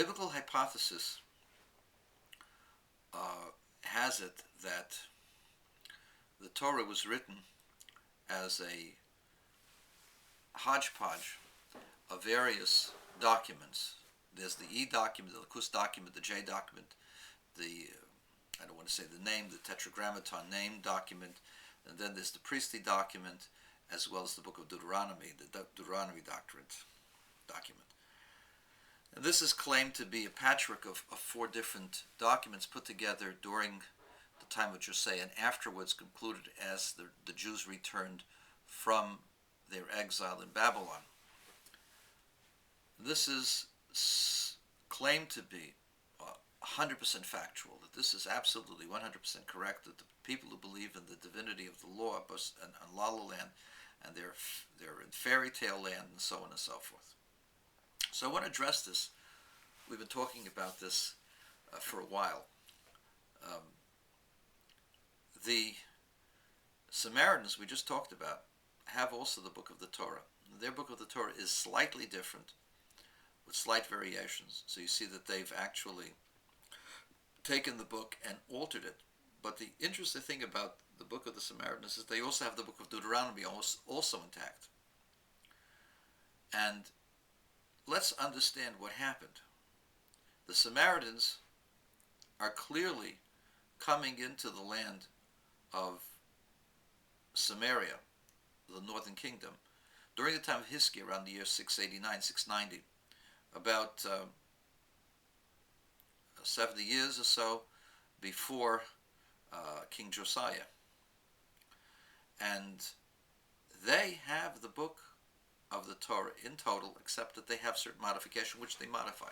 biblical hypothesis has it that the Torah was written as a hodgepodge of various documents. There's the E document, the Kus document, the J document, the, I don't want to say the name, the Tetragrammaton name document, and then there's the priestly document, as well as the book of Deuteronomy, the Deuteronomy document. And this is claimed to be a patchwork of 4 different documents put together during the time of Josiah and afterwards concluded as the Jews returned from their exile in Babylon. This is claimed to be 100% factual, that this is absolutely 100% correct, that the people who believe in the divinity of the law and La La Land, and they're in fairy tale land and so on and so forth. So I want to address this. We've been talking about this for a while. The Samaritans we just talked about have also the book of the Torah. Their book of the Torah is slightly different, with slight variations. So you see that they've actually taken the book and altered it. But the interesting thing about the book of the Samaritans is they also have the book of Deuteronomy also intact. And let's understand what happened. The Samaritans are clearly coming into the land of Samaria, the northern kingdom, during the time of Hiskiah, around the year 689, 690, about 70 years or so before King Josiah. And they have the book of the Torah in total, except that they have certain modification, which they modify.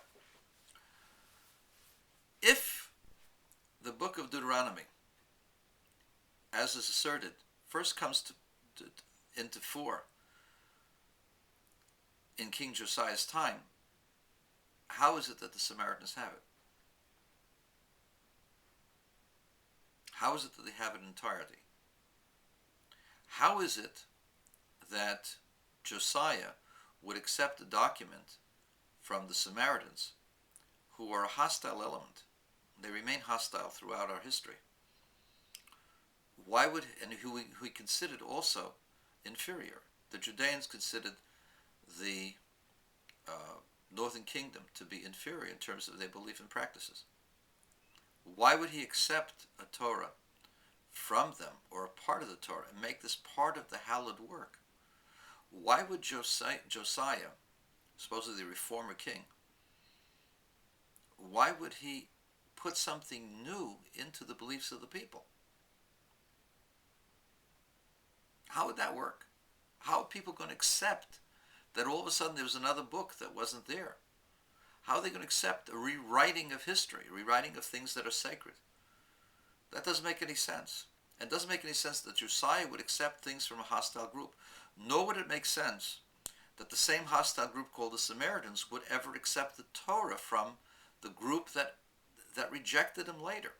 If the book of Deuteronomy, as is asserted, first comes into fore in King Josiah's time, how is it that the Samaritans have it? How is it that they have it in entirety? How is it that Josiah would accept a document from the Samaritans, who are a hostile element? They remain hostile throughout our history. Why would, and who he considered also inferior? The Judeans considered the northern kingdom to be inferior in terms of their belief and practices. Why would he accept a Torah from them, or a part of the Torah, and make this part of the hallowed work? Why would Josiah, supposedly the reformer king, why would he put something new into the beliefs of the people? How would that work? How are people going to accept that all of a sudden there was another book that wasn't there? How are they going to accept a rewriting of history, a rewriting of things that are sacred? That doesn't make any sense. And it doesn't make any sense that Josiah would accept things from a hostile group. Nor would it make sense that the same hostile group called the Samaritans would ever accept the Torah from the group that rejected him later.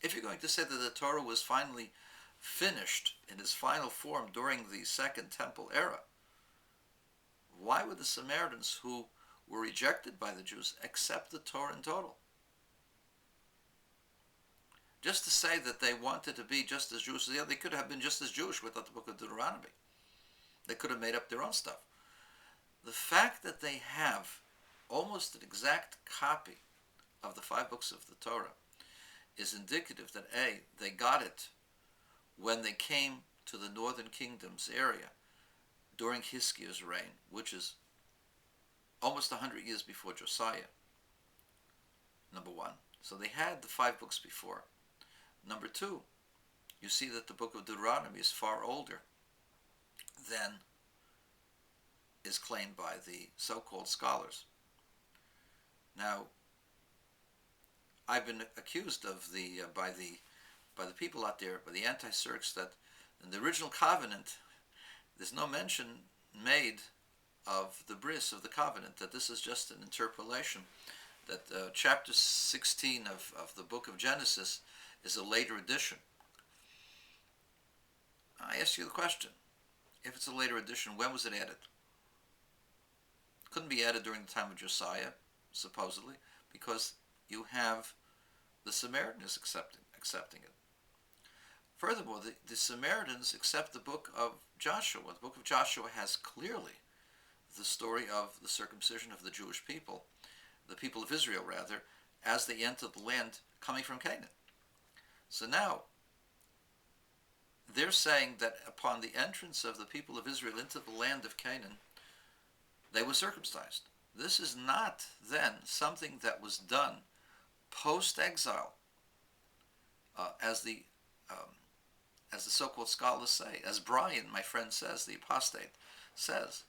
If you're going to say that the Torah was finally finished in its final form during the Second Temple era, why would the Samaritans, who were rejected by the Jews, accept the Torah in total? Just to say that they wanted to be just as Jewish, they could have been just as Jewish without the book of Deuteronomy. They could have made up their own stuff. The fact that they have almost an exact copy of the 5 books of the Torah is indicative that A, they got it when they came to the northern kingdom's area during Hiskiah's reign, which is almost 100 years before Josiah, number one. So they had the 5 books before. Number 2, you see that the book of Deuteronomy is far older than is claimed by the so-called scholars. Now, I've been accused of by the people out there, by the anti-Turks, that in the original covenant, there's no mention made of the bris, of the covenant, that this is just an interpolation, that chapter 16 of the book of Genesis is a later addition. I ask you the question, if it's a later addition, when was it added? It couldn't be added during the time of Josiah, supposedly, because you have the Samaritans accepting it. Furthermore, the Samaritans accept the book of Joshua. The book of Joshua has clearly the story of the circumcision of the Jewish people, the people of Israel rather, as they entered the land coming from Canaan. So now, they're saying that upon the entrance of the people of Israel into the land of Canaan, they were circumcised. This is not then something that was done post-exile, as the so-called scholars say, as Brian, my friend, says, the apostate, says.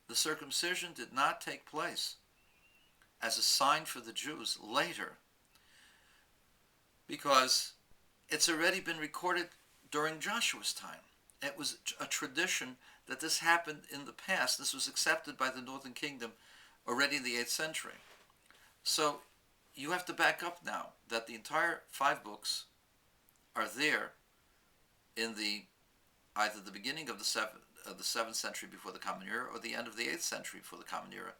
The circumcision did not take place as a sign for the Jews later, because it's already been recorded during Joshua's time. It was a tradition that this happened in the past. This was accepted by the Northern Kingdom already in the 8th century. So you have to back up now that the entire 5 books are there in either the beginning of the 7th century before the Common Era or the end of the 8th century before the Common Era.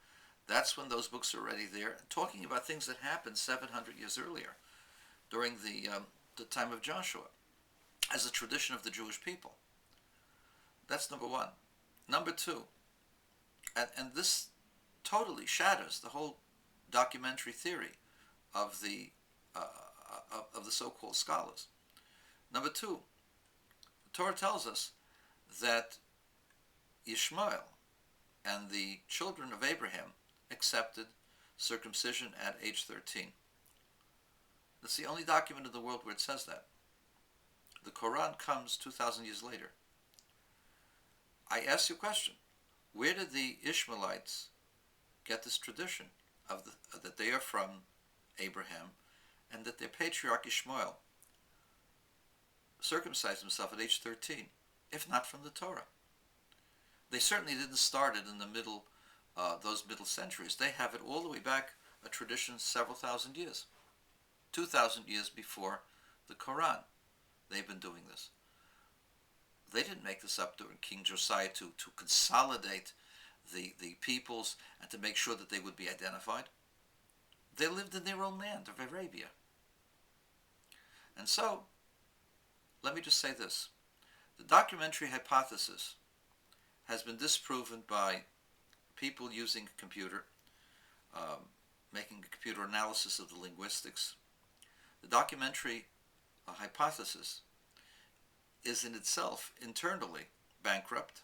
That's when those books are already there, talking about things that happened 700 years earlier during the time of Joshua as a tradition of the Jewish people. That's number one. Number two, and this totally shatters the whole documentary theory of the so-called scholars. Number two, the Torah tells us that Ishmael and the children of Abraham accepted circumcision at age 13. That's the only document in the world where it says that. The Quran comes 2,000 years later. I ask you a question. Where did the Ishmaelites get this tradition that they are from Abraham and that their patriarch Ishmael circumcised himself at age 13, if not from the Torah? They certainly didn't start it in the middle, those middle centuries. They have it all the way back, a tradition several thousand years. 2,000 years before the Quran, they've been doing this. They didn't make this up during King Josiah to consolidate the peoples and to make sure that they would be identified. They lived in their own land of Arabia. And so, let me just say this. The documentary hypothesis has been disproven by people using a computer, making a computer analysis of the linguistics. The documentary hypothesis is in itself internally bankrupt,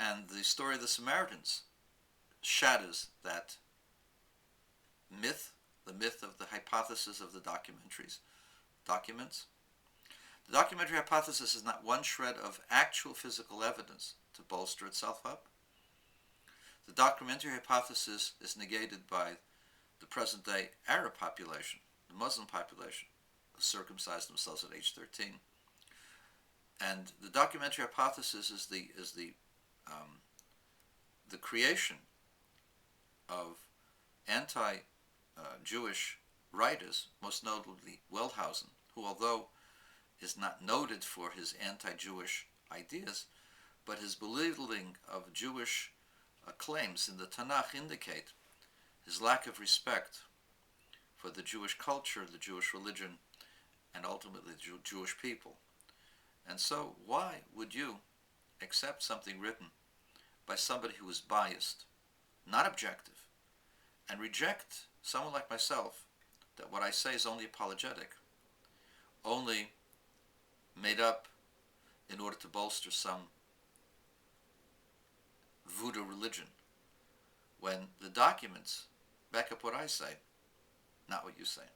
and the story of the Samaritans shatters that myth, the myth of the hypothesis of the documents. The documentary hypothesis is not one shred of actual physical evidence to bolster itself up. The documentary hypothesis is negated by the present-day Arab population, the Muslim population, who circumcised themselves at age 13. And the documentary hypothesis is the creation of anti-Jewish writers, most notably Wellhausen, who, although is not noted for his anti-Jewish ideas, but his belittling of Jewish claims in the Tanakh indicate his lack of respect for the Jewish culture, the Jewish religion, and ultimately the Jewish people. And so, why would you accept something written by somebody who is biased, not objective, and reject someone like myself, that what I say is only apologetic, only made up in order to bolster some voodoo religion, when the documents back up what I say, not what you say?